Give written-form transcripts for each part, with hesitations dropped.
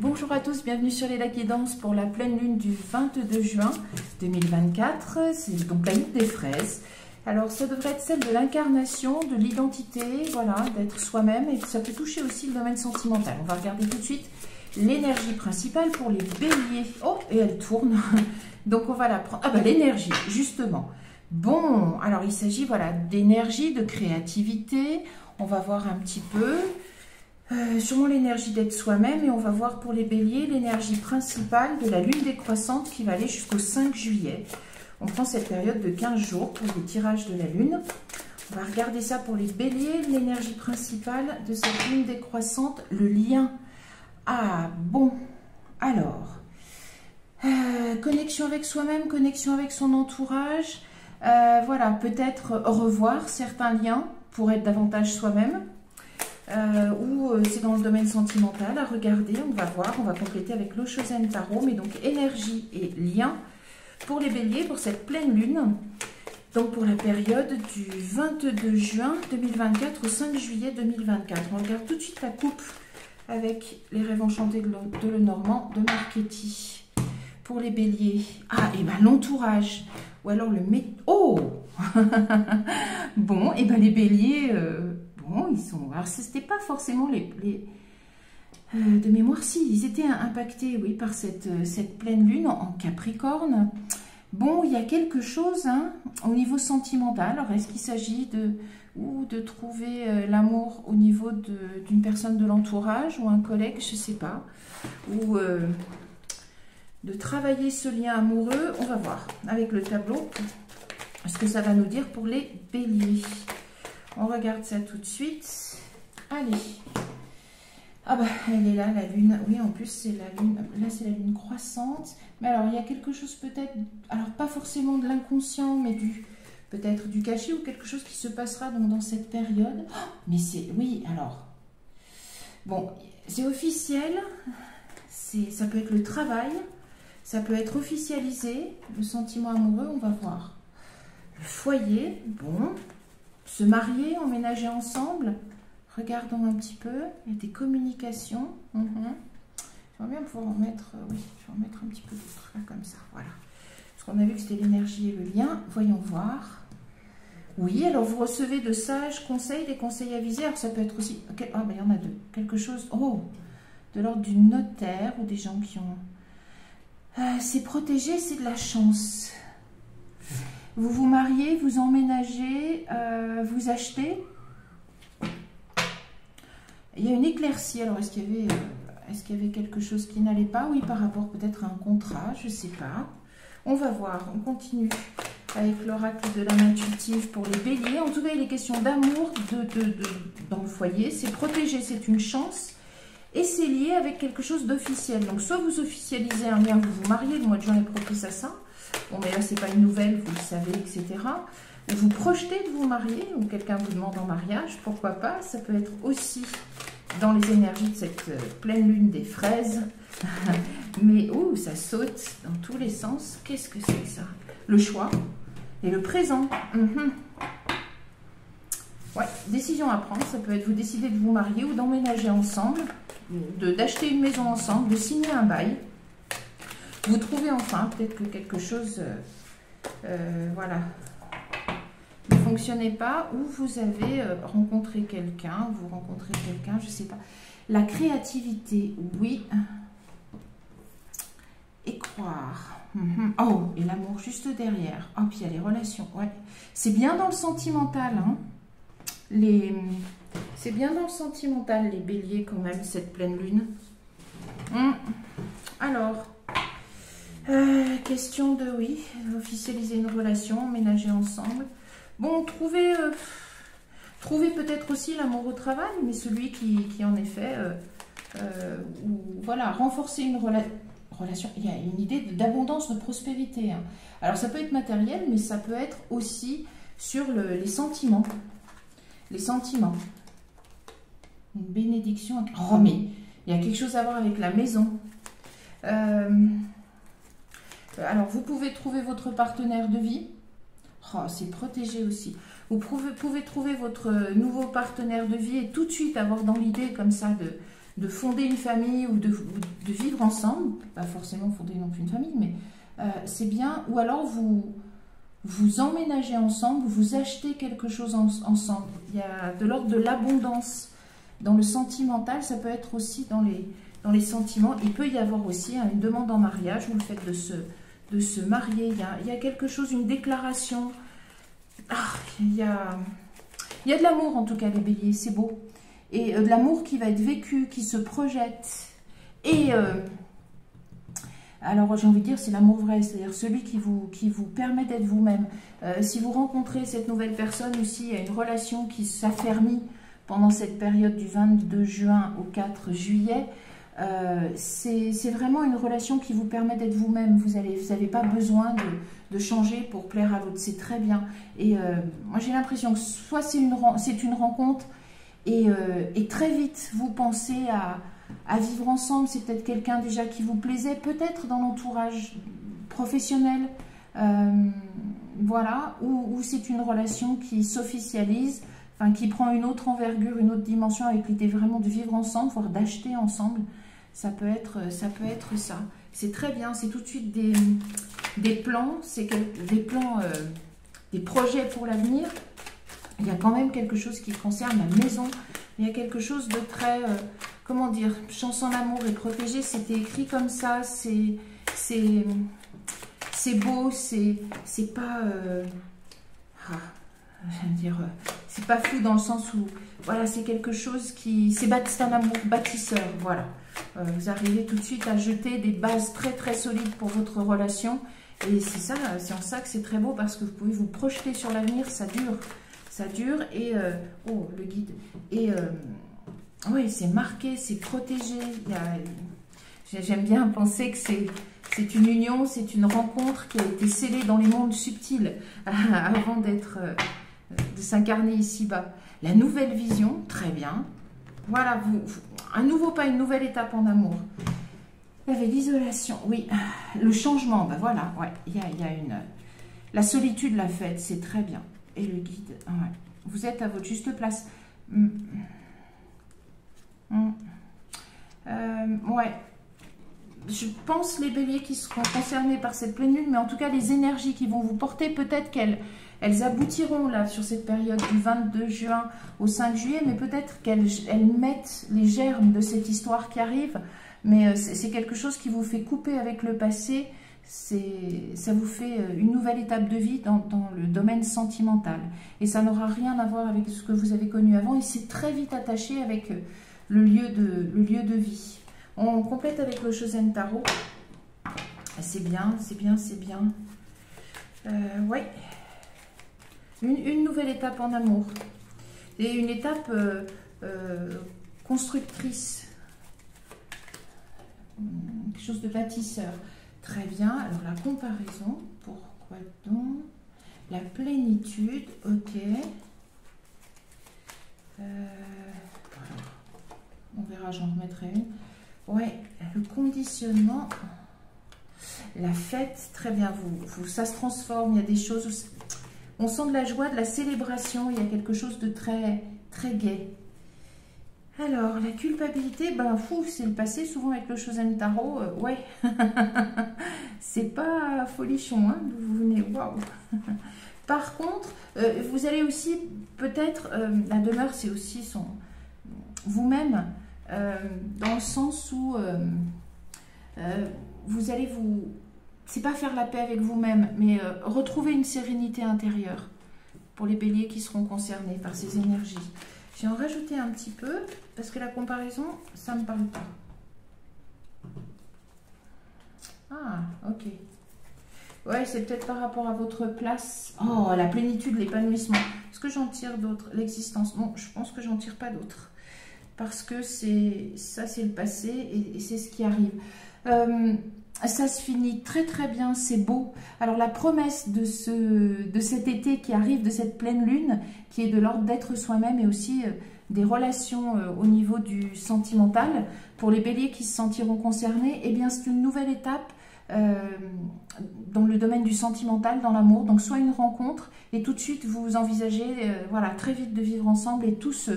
Bonjour à tous, bienvenue sur les Lucky Danse pour la pleine lune du 22 juin 2024. C'est donc la lune des fraises. Alors ça devrait être celle de l'incarnation, de l'identité, voilà, d'être soi-même, et ça peut toucher aussi le domaine sentimental. On va regarder tout de suite l'énergie principale pour les béliers. Oh, et elle tourne. Donc on va la prendre. Ah bah l'énergie, justement. Bon, alors il s'agit voilà d'énergie, de créativité. On va voir un petit peu. Sûrement l'énergie d'être soi-même, et on va voir pour les béliers l'énergie principale de la lune décroissante qui va aller jusqu'au 5 juillet. On prend cette période de 15 jours pour les tirages de la lune. On va regarder ça pour les béliers, l'énergie principale de cette lune décroissante, le lien. Ah bon, alors, connexion avec soi-même, connexion avec son entourage. Voilà, peut-être revoir certains liens pour être davantage soi-même. Ou c'est dans le domaine sentimental à regarder, on va voir, on va compléter avec l'Oshozen Tarot, mais donc énergie et lien pour les béliers pour cette pleine lune, donc pour la période du 22 juin 2024 au 5 juillet 2024. On regarde tout de suite la coupe avec les rêves enchantés de Lenormand de Marchetti. Pour les béliers, ah et ben l'entourage, ou alors le oh bon, et ben les béliers bon, ils sont... Alors, ce n'était pas forcément de mémoire, si, ils étaient impactés, oui, par cette pleine lune en Capricorne. Bon, il y a quelque chose hein, au niveau sentimental. Alors, est-ce qu'il s'agit de trouver l'amour au niveau d'une personne de l'entourage ou un collègue, je ne sais pas, ou de travailler ce lien amoureux? On va voir avec le tableau ce que ça va nous dire pour les béliers. On regarde ça tout de suite. Allez. Ah bah, elle est là, la lune. Oui, en plus, c'est la lune. Là, c'est la lune croissante. Mais alors, il y a quelque chose peut-être... Alors, pas forcément de l'inconscient, mais peut-être du caché ou quelque chose qui se passera donc, dans cette période. Oh, mais c'est... Oui, alors... Bon, c'est officiel. Ça peut être le travail. Ça peut être officialisé. Le sentiment amoureux, on va voir. Le foyer, bon... Se marier, emménager ensemble. Regardons un petit peu. Il y a des communications. J'aimerais bien pouvoir en mettre... oui, je vais en mettre un petit peu d'autres, là, comme ça. Voilà. Parce qu'on a vu que c'était l'énergie et le lien. Voyons voir. Oui, alors vous recevez de sages conseils, des conseils avisés. Alors ça peut être aussi... Ah, ben il y en a deux. Quelque chose... Oh, de l'ordre du notaire ou des gens qui ont... c'est protégé, c'est de la chance. Vous vous mariez, vous emménagez, vous achetez. Il y a une éclaircie. Alors, est-ce qu'il y avait quelque chose qui n'allait pas? Oui, par rapport peut-être à un contrat, je ne sais pas. On va voir, on continue avec l'oracle de l'âme intuitive pour les béliers. En tout cas, il est question d'amour dans le foyer. C'est protégé, c'est une chance. Et c'est lié avec quelque chose d'officiel. Donc, soit vous officialisez un lien, vous vous mariez, le mois de juin est propice à ça. Bon, mais là, c'est pas une nouvelle, vous le savez, etc. Ou vous projetez de vous marier, ou quelqu'un vous demande en mariage, pourquoi pas. Ça peut être aussi dans les énergies de cette pleine lune des fraises. Mais, ouh, ça saute dans tous les sens. Qu'est-ce que c'est que ça? Le choix et le présent. Ouais, décision à prendre. Ça peut être vous décidez de vous marier ou d'emménager ensemble, d'acheter une maison ensemble, de signer un bail. Vous trouvez enfin peut-être que quelque chose, voilà, ne fonctionnait pas, ou vous avez rencontré quelqu'un, je ne sais pas. La créativité, oui. Et croire. Oh, et l'amour juste derrière. Oh, puis il y a les relations, ouais. C'est bien dans le sentimental, hein. C'est bien dans le sentimental, les béliers, quand même, cette pleine lune. Alors... question de, oui, officialiser une relation, emménager ensemble. Bon, trouver peut-être aussi l'amour au travail, mais celui qui en effet, ou, voilà, renforcer une relation. Il y a une idée d'abondance, de prospérité. Hein. Alors, ça peut être matériel, mais ça peut être aussi sur les sentiments. Les sentiments. Une bénédiction. Oh, mais il y a quelque chose à voir avec la maison. Alors, vous pouvez trouver votre partenaire de vie. Oh, c'est protégé aussi. Vous pouvez trouver votre nouveau partenaire de vie et tout de suite avoir dans l'idée comme ça de fonder une famille ou de vivre ensemble, pas forcément fonder non plus une famille, mais c'est bien, ou alors vous emménagez ensemble, vous achetez quelque chose ensemble. Il y a de l'ordre de l'abondance dans le sentimental, ça peut être aussi dans les sentiments. Il peut y avoir aussi une demande en mariage, ou le fait de se marier. Il y a quelque chose, une déclaration. Il y a de l'amour en tout cas, les béliers, c'est beau. Et de l'amour qui va être vécu, qui se projette. Et alors j'ai envie de dire, c'est l'amour vrai, c'est-à-dire celui qui vous permet d'être vous-même. Si vous rencontrez cette nouvelle personne aussi, il y a une relation qui s'affermit pendant cette période du 22 juin au 4 juillet. C'est vraiment une relation qui vous permet d'être vous-même. Vous n'avez pas besoin de changer pour plaire à l'autre, c'est très bien. Et moi j'ai l'impression que soit c'est une rencontre et très vite vous pensez à vivre ensemble. C'est peut-être quelqu'un déjà qui vous plaisait, peut-être dans l'entourage professionnel, voilà, ou c'est une relation qui s'officialise, enfin qui prend une autre envergure, une autre dimension, avec l'idée vraiment de vivre ensemble, voire d'acheter ensemble. Ça peut être ça. C'est très bien, c'est tout de suite des plans, c'est des plans, des projets pour l'avenir. Il y a quand même quelque chose qui concerne la maison. Il y a quelque chose de très, comment dire, chanson d'amour et protégé, c'était écrit comme ça, c'est beau, c'est pas, je veux dire, c'est pas fou dans le sens où, voilà, c'est quelque chose qui, c'est un amour bâtisseur, voilà. Vous arrivez tout de suite à jeter des bases très très solides pour votre relation, et c'est ça, c'est en ça que c'est très beau, parce que vous pouvez vous projeter sur l'avenir, ça dure, et, oh, le guide, et, oui, c'est marqué, c'est protégé, j'aime bien penser que c'est une union, c'est une rencontre qui a été scellée dans les mondes subtils, avant de s'incarner ici-bas. La nouvelle vision, très bien. Voilà, un nouveau pas, une nouvelle étape en amour. Il y avait l'isolation, oui. Le changement, ben voilà, ouais. Il y a la solitude, la fête, c'est très bien. Et le guide, ouais. Vous êtes à votre juste place. Ouais. Je pense les béliers qui seront concernés par cette pleine lune, mais en tout cas les énergies qui vont vous porter, peut-être qu'elles aboutiront là sur cette période du 22 juin au 5 juillet, mais peut-être qu'elles mettent les germes de cette histoire qui arrive, mais c'est quelque chose qui vous fait couper avec le passé, ça vous fait une nouvelle étape de vie dans le domaine sentimental, et ça n'aura rien à voir avec ce que vous avez connu avant, et c'est très vite attaché avec le lieu de vie. On complète avec le Shosen Tarot. C'est bien, c'est bien, c'est bien. Ouais. Une nouvelle étape en amour. Et une étape constructrice. Quelque chose de bâtisseur. Très bien. Alors la comparaison. Pourquoi donc? La plénitude. Ok. On verra, j'en remettrai une. Ouais, le conditionnement, la fête, très bien, ça se transforme, il y a des choses, on sent de la joie, de la célébration, il y a quelque chose de très, très gai. Alors, la culpabilité, ben fou, c'est le passé, souvent avec le Shosen Tarot, ouais, c'est pas folichon, hein, d'où vous venez, waouh. Par contre, vous allez aussi, peut-être, la demeure, c'est aussi vous-même, dans le sens où vous allez c'est pas faire la paix avec vous-même, mais retrouver une sérénité intérieure pour les béliers qui seront concernés par ces énergies. J'ai en rajouté un petit peu, parce que la comparaison, ça me parle pas. Ah, ok. Ouais, c'est peut-être par rapport à votre place. Oh, la plénitude, l'épanouissement. Est-ce que j'en tire d'autres? L'existence. Bon, je pense que j'en tire pas d'autres. Parce que ça c'est le passé et c'est ce qui arrive. Ça se finit très très bien, c'est beau. Alors la promesse de cet été qui arrive, de cette pleine lune, qui est de l'ordre d'être soi-même et aussi des relations au niveau du sentimental, pour les béliers qui se sentiront concernés, eh bien c'est une nouvelle étape dans le domaine du sentimental, dans l'amour. Donc soit une rencontre et tout de suite vous envisagez voilà, très vite de vivre ensemble et tout se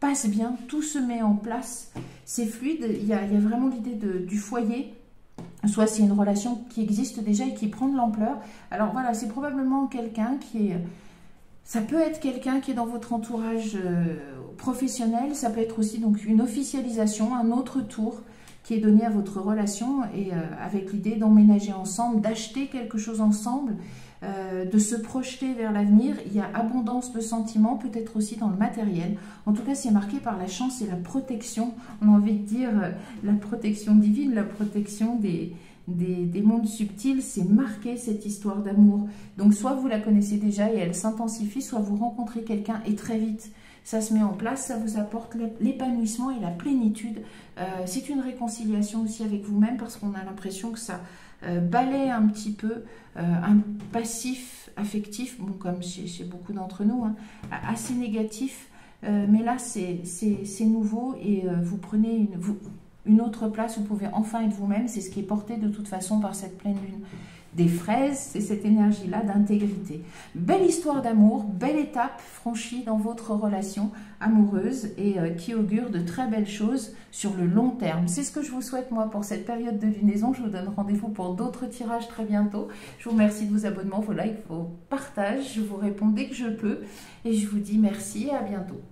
passe bien, tout se met en place, c'est fluide, il y a vraiment l'idée du foyer. Soit c'est une relation qui existe déjà et qui prend de l'ampleur. Alors voilà, c'est probablement quelqu'un qui est... Ça peut être quelqu'un qui est dans votre entourage professionnel, ça peut être aussi donc une officialisation, un autre tour qui est donné à votre relation et avec l'idée d'emménager ensemble, d'acheter quelque chose ensemble, de se projeter vers l'avenir. Il y a abondance de sentiments, peut-être aussi dans le matériel. En tout cas, c'est marqué par la chance et la protection. On a envie de dire la protection divine, la protection des mondes subtils. C'est marqué cette histoire d'amour. Donc, soit vous la connaissez déjà et elle s'intensifie, soit vous rencontrez quelqu'un et très vite, ça se met en place, ça vous apporte l'épanouissement et la plénitude. C'est une réconciliation aussi avec vous-même parce qu'on a l'impression que ça balaie un petit peu un passif affectif, bon, comme chez beaucoup d'entre nous, hein, assez négatif. Mais là, c'est nouveau et vous prenez une autre place, vous pouvez enfin être vous-même. C'est ce qui est porté de toute façon par cette pleine lune. Des fraises, c'est cette énergie-là d'intégrité. Belle histoire d'amour, belle étape franchie dans votre relation amoureuse et qui augure de très belles choses sur le long terme. C'est ce que je vous souhaite moi pour cette période de lunaison. Je vous donne rendez-vous pour d'autres tirages très bientôt. Je vous remercie de vos abonnements, vos likes, vos partages. Je vous réponds dès que je peux et je vous dis merci et à bientôt.